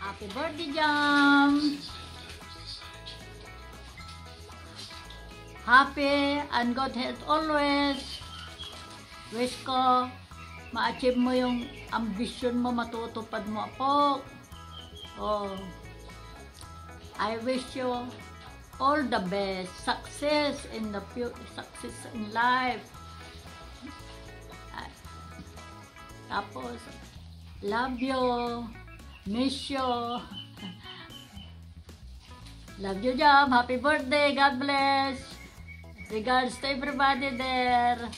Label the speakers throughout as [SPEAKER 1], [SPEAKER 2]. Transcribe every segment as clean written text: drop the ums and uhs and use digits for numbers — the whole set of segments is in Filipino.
[SPEAKER 1] Happy birthday, Jam! Happy and good health always. Wish ko ma-achieve mo yung ambition mo, matutupad mo po. Oh, I wish you all the best, success in the future, success in life. Tapos, love you, miss you. Love you, Jam. Happy birthday. God bless. Regards to everybody there.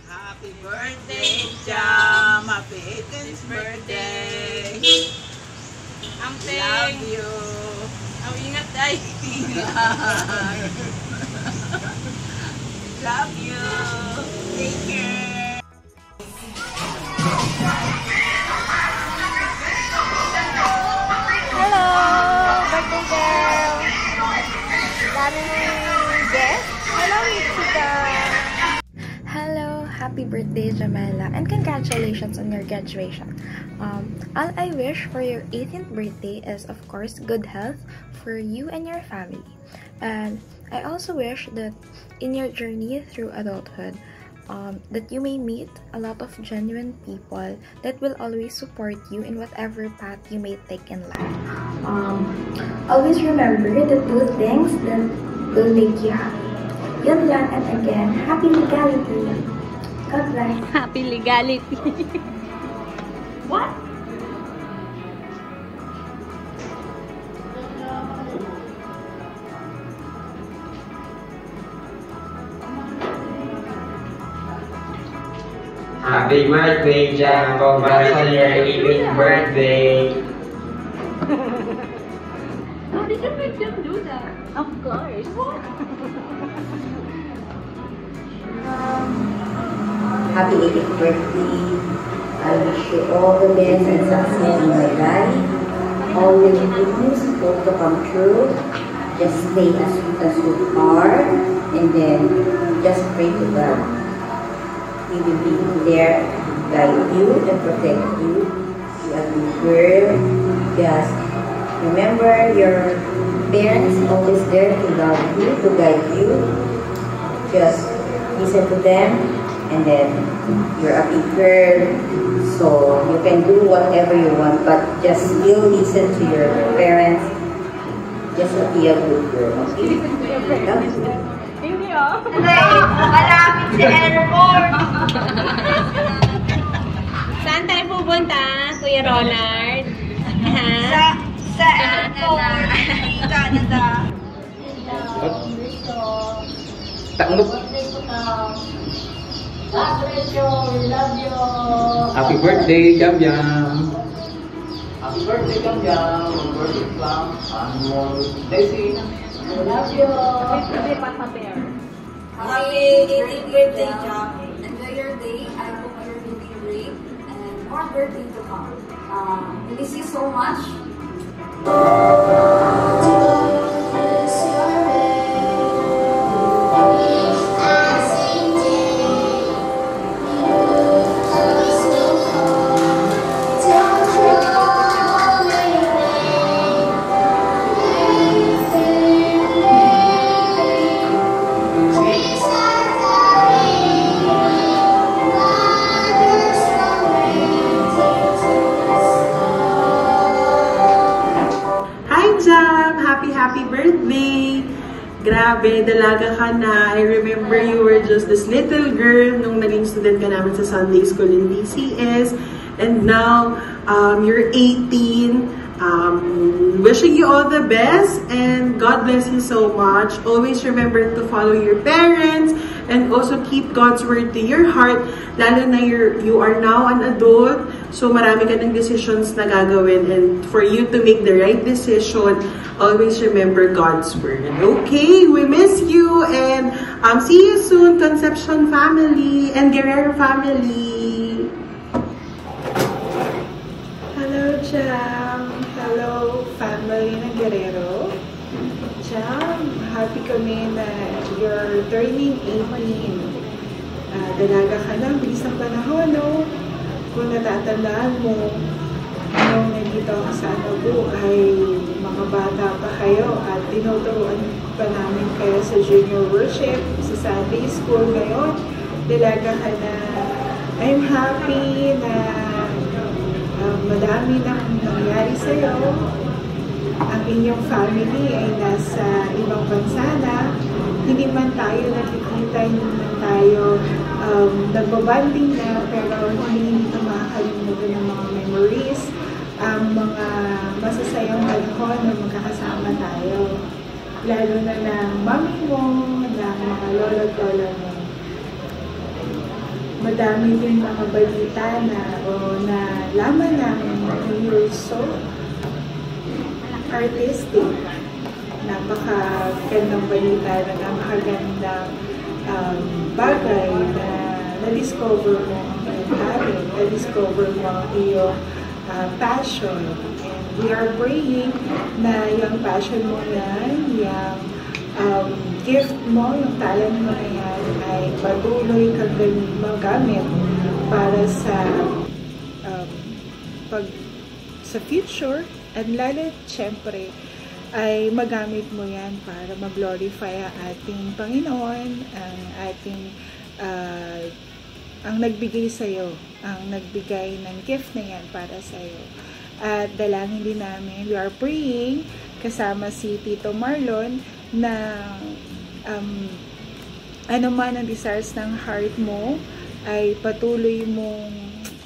[SPEAKER 2] Happy birthday, Jam! Happy 18th birthday!
[SPEAKER 3] Amping!
[SPEAKER 2] Love you!
[SPEAKER 3] Ang ingat ay!
[SPEAKER 2] Love you! Take care!
[SPEAKER 4] Hello! Birthday girl! Daming guests? Hello, Michika! Hello! Happy birthday, Jamela! And congratulations on your graduation. All I wish for your 18th birthday is, of course, good health for you and your family. And I also wish that in your journey through adulthood, that you may meet a lot of genuine people that will always support you in whatever path you may take in life. Always remember the two things that will make you happy. Yun lang, and again, happy legality. God bless.
[SPEAKER 1] Happy legality.
[SPEAKER 4] What?
[SPEAKER 5] Happy birthday, Jam! Congrats on your 18th birthday!
[SPEAKER 1] How did you make them do that? Of course.
[SPEAKER 6] Happy 18th birthday. I wish you all the best and success in my life. All your dreams hope to come true. Just stay as you are, and then just pray to God. He will be there to guide you and protect you. You are a good girl. Just remember your parents always there to love you, to guide you. Just listen to them, and then you're a big girl, so you can do whatever you want, but just still listen to your parents. Just be a good girl, okay? Love you.
[SPEAKER 4] Hindi oh.
[SPEAKER 3] Malapit sa airport! Saan tayo pupunta, Kuya Ronald? Ha?
[SPEAKER 2] Sa airport, Canada.
[SPEAKER 5] Tanggap!
[SPEAKER 1] God bless you. We love you.
[SPEAKER 5] Happy birthday, Jam Jam!
[SPEAKER 7] Happy birthday, Jam Jam! Happy birthday, Plum! Daisy!
[SPEAKER 1] We love you.
[SPEAKER 2] Happy 18th birthday, Jam!
[SPEAKER 8] Enjoy your day. I hope you're doing great and more birthday to come. We miss you so much.
[SPEAKER 2] Happy birthday! Grabe, dalaga ka na. I remember you were just this little girl nung naging student ka namin sa Sunday School in DCS. And now, you're 18. Wishing you all the best and God bless you so much. Always remember to follow your parents and also keep God's word to your heart. Lalo na you are now an adult. So marami ka ng decisions na gagawin, and for you to make the right decision, always remember God's word. Okay, we miss you, and see you soon, Concepcion family and Guerrero family. Hello, Jam. Hello, family ng Guerrero. Jam, happy kami na you're turning 18. Dalaga ka na, bilis ng panahon, no? Kung natatandaan mo, nung nandito ako sa Anabu ay mga bata pa kayo at tinuturuan pa namin kayo sa junior worship, sa Sunday school. Ngayon, dalaga ka na. I'm happy na madami nang nangyari sa'yo. Ang inyong family ay nasa ibang bansa na. Hindi man tayo nakikita, hindi man tayo nagbabanding na, pero hindi ito makakalimutan ng mga memories, ang mga masasayang panahon na magkakasama tayo. Lalo na ng mami mo, ng mga lolo at lola mo. Madami din mga balita na laman namin you're so artistic. Napakagandang balita na napakagandang bagay na na-discover mo ang talent, na-discover mo ang iyong passion. And we are praying na yung passion mo yan, yung gift mo, yung talent mo na yan ay patuloy kang magamit para sa future, and lalo syempre ay magamit mo yan para mag-glorify ang ating Panginoon, ang ating ang nagbigay sa'yo, ang nagbigay ng gift na yan para sa'yo. At dalangin din namin, we are praying kasama si Tito Marlon na ano man ang desires ng heart mo ay patuloy mong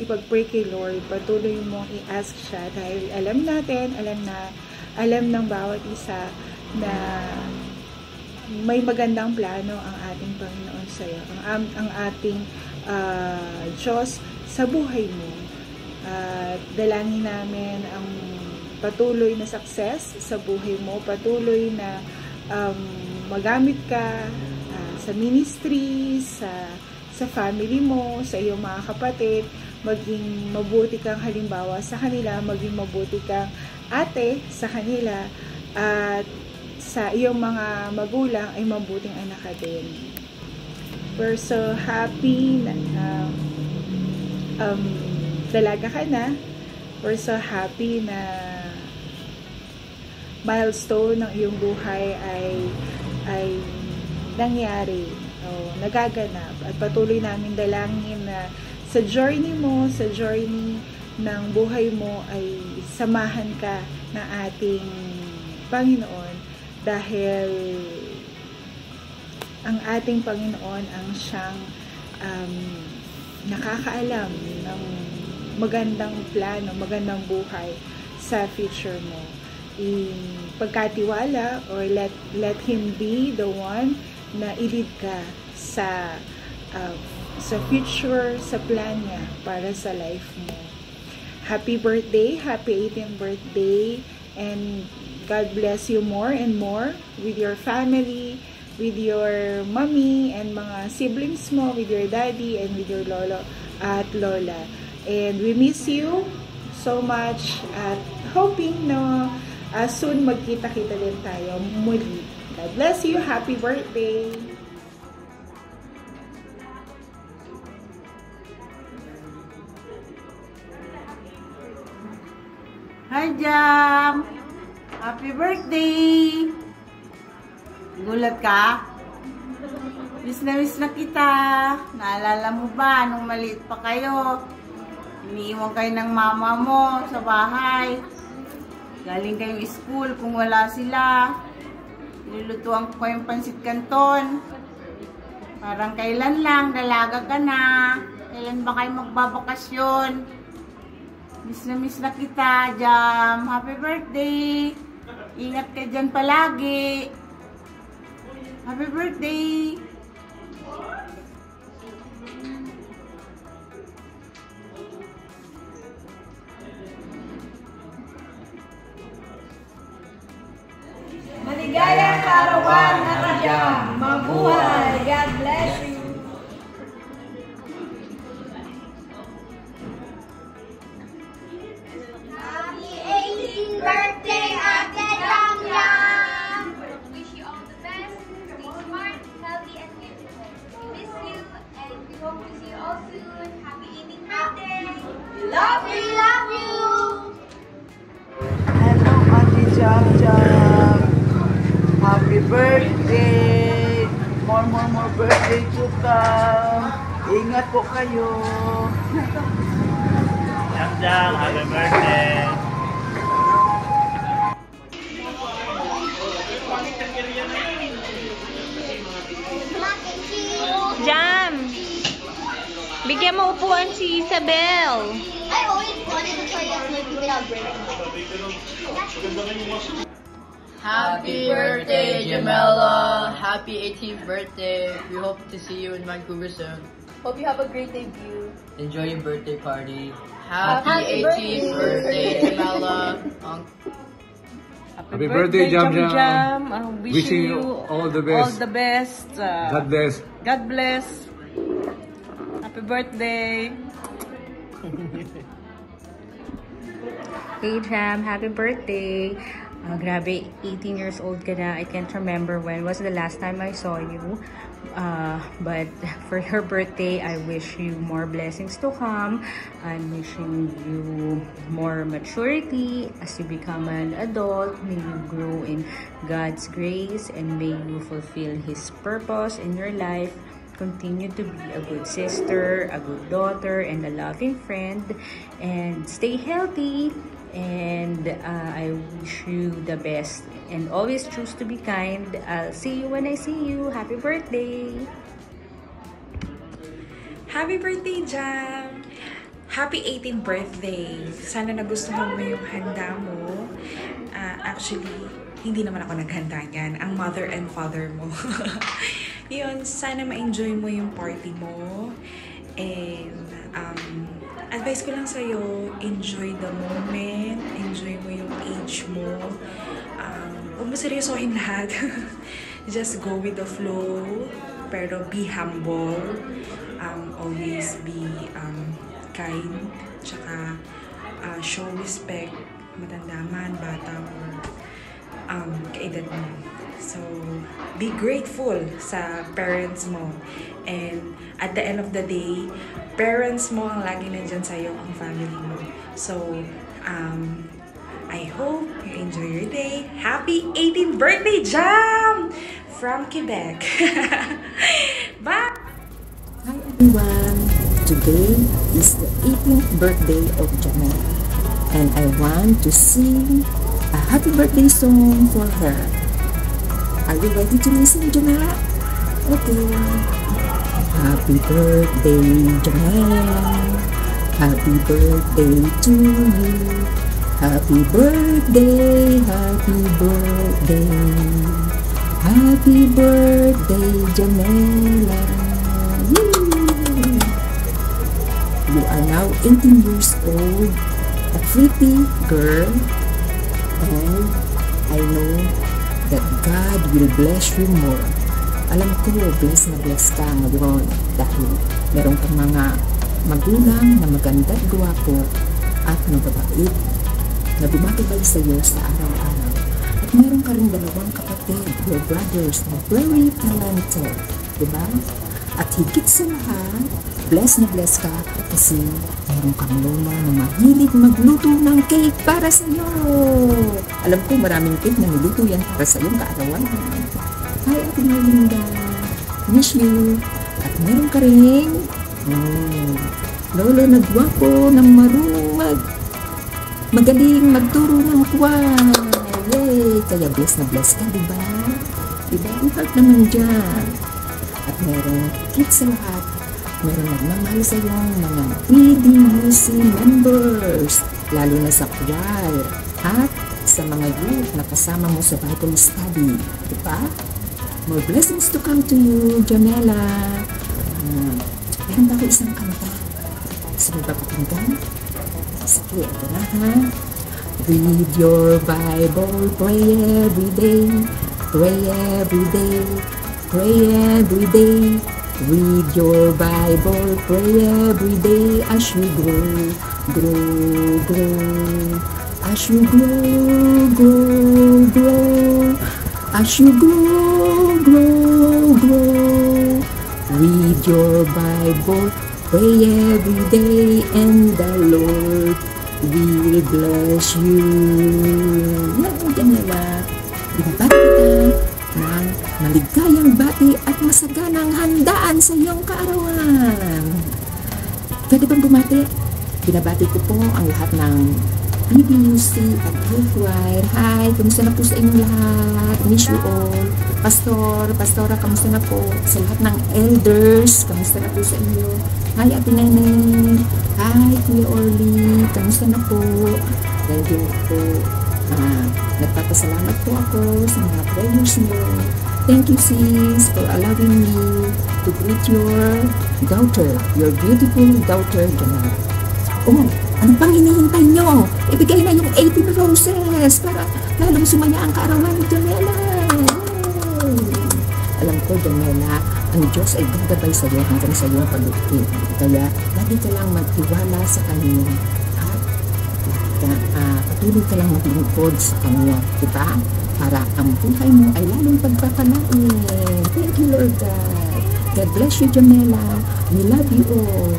[SPEAKER 2] ipag-pray kay Lord, patuloy mong i-ask siya dahil alam natin, alam ng bawat isa na may magandang plano ang ating Panginoon sa iyo, ang ating Diyos sa buhay mo. Dalangin namin ang patuloy na success sa buhay mo, patuloy na magamit ka sa ministry, sa family mo, sa iyong mga kapatid, maging mabuti kang halimbawa sa kanila, maging mabuti kang ate sa kanila, at sa iyong mga magulang ay mabuting anak ka din. We're so happy na dalaga ka na. We're so happy na milestone ng iyong buhay ay nangyari, nagaganap, at patuloy namin dalangin na sa journey mo, sa journey ng buhay mo ay samahan ka ng ating Panginoon, dahil ang ating Panginoon ang siyang nakakaalam ng magandang plano, magandang buhay sa future mo. Pagkatiwala, or let Him be the one na i-lead ka sa future, sa plan niya para sa life mo. Happy birthday, happy 18th birthday, and God bless you more and more with your family, with your mommy and mga siblings mo, with your daddy and with your lolo at lola. And we miss you so much at hoping na soon magkita-kita din tayo muli. God bless you. Happy birthday!
[SPEAKER 9] Hi, Jam! Happy birthday! Gulat ka? Miss na kita. Naalala mo ba nung maliit pa kayo? Iniiwan kayo ng mama mo sa bahay. Galing kayong school kung wala sila. Nilulutuan ko kayong pansit canton. Parang kailan lang, dalaga ka na. Kailan ba kayo magbabakasyon? Miss na kita, Jam. Happy birthday! Ingat ka dyan palagi. Happy birthday!
[SPEAKER 3] Maligayang karawan na Jam. Mabuhay! God bless you!
[SPEAKER 10] Happy 18th birthday, Ate Jam Jam!
[SPEAKER 3] Wish you all the best. Love you! Love you!
[SPEAKER 9] Hello, Ate Jam Jam. Happy birthday! More birthday to come. Ingat po kayo.
[SPEAKER 10] Jam Jam, happy birthday!
[SPEAKER 11] Jam! Bigyan mo upuan si Isabel.
[SPEAKER 3] I always wanted to try that movie without breaking.
[SPEAKER 12] Happy birthday, Jamela! Happy 18th birthday! We hope to see you in Vancouver soon.
[SPEAKER 13] Hope you have a great debut.
[SPEAKER 12] Enjoy your birthday party.
[SPEAKER 13] Happy
[SPEAKER 12] 18th birthday, Jamela!
[SPEAKER 14] Happy birthday, Jam Jam!
[SPEAKER 9] Wishing
[SPEAKER 14] you all the best.
[SPEAKER 9] All the best.
[SPEAKER 14] God bless.
[SPEAKER 9] God bless. Happy birthday.
[SPEAKER 11] Hey Jam, happy birthday! Grabe, 18 years old ka na. I can't remember when was the last time I saw you. But for your birthday, I wish you more blessings to come. I'm wishing you more maturity as you become an adult. May you grow in God's grace and may you fulfill His purpose in your life. Continue to be a good sister, a good daughter, and a loving friend. And stay healthy. And I wish you the best. And always choose to be kind. I'll see you when I see you. Happy birthday!
[SPEAKER 15] Happy birthday, Jam! Happy 18th birthday! Sana nagustuhan mo yung handa mo. Actually, hindi naman ako naghanda niyan. Ang mother and father mo. Yun, sana ma-enjoy mo yung party mo. And, advice ko lang sa'yo, enjoy the moment. Enjoy mo yung age mo. Huwag mo seryosohin lahat. Just go with the flow. Pero be humble. Always be kind. Tsaka show respect. Matanda man, bata, or kaedad mo. So, be grateful sa parents mo. And at the end of the day, parents mo ang lagi nandyan sa'yo, ang family mo. So, I hope you enjoy your day. Happy 18th birthday, Jam! From Quebec. Bye!
[SPEAKER 6] Hi everyone! Today is the 18th birthday of Jamela. And I want to sing a happy birthday song for her. Are you ready to listen, Jamela? Okay. Happy birthday, Jamela. Happy birthday to you. Happy birthday, happy birthday. Happy birthday, Jamela. You are now 18 years old, a pretty girl, and I know that God will bless you more. Alam ko, bless na bless ka ngayon dahil meron kang mga magulang na maganda at gwapo at mababait na bumagabay sa iyo sa araw-araw. At meron ka rin dalawang kapatid, your brothers, na very talented, diba? At higit sa lahat, bless na bless ka kasi meron kang lola na mahilig magluto ng cake para sa iyo. Alam ko maraming cake na niluto yan para sa iyong kaarawan. Hi, Ate Melinda. Miss you. At meron ka rin lolo na gwapo na marunong magaling magturo ng kway. Yay! Kaya bless na bless ka, diba? Diba? Ang heart naman dyan. At meron kids sa lahat. Meron nagmamahal sa iyong mga PDUC members, lalo na sa choir, at sa mga youth na kasama mo sa Bible study. Diba? More blessings to come to you, Jamela. Meron ba ako isang kanta? Sige ba pakinggan? Sige, ito na ha. Read your Bible, pray every day, pray every day, pray every day. Read your Bible, pray every day as you grow, grow, grow. As you grow, grow, grow. As you grow, grow, grow. Read your Bible,
[SPEAKER 16] pray every day and the Lord will bless you. Yan, Janela. Binabati kita ng maligayang bati at masaganang handaan sa iyong kaarawan. Pwede bang bumati? Binabati ko po ang lahat ng BBUC at Youth Choir. Hi, kamusta na po sa inyong lahat? Miss you all. Pastora, kamusta na po? Sa lahat ng elders, kamusta na po sa inyo? Hi, Ate Nene. Hi, Kuya Orly. Kamusta na po? Thank you po. Nagpapasalamat po ako sa mga prayers niyo. Thank you, sis, for allowing me to greet your daughter, your beautiful daughter, Janelle. Oh, ano pang hinihintay nyo? Ibigay na yung 18 roses para lalong sumaya ang kaarawan ni Janela. Alam ko, Janela, ang Diyos ay gagabay sa iyo hanggang sa iyong pag-ibig. Kaya, lagi ka lang magtiwala sa Kanya. Patuloy ka lang maglingkod sa Kanya, diba? Para ang buhay mo ay lalong pagpapalain. Thank you, Lord God. God bless you, Jamela. We love you all.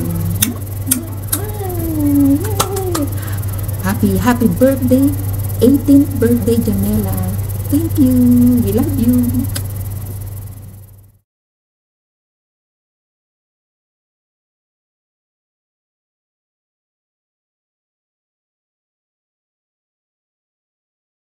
[SPEAKER 16] Happy birthday, 18th birthday, Jamela. Thank you. We love you.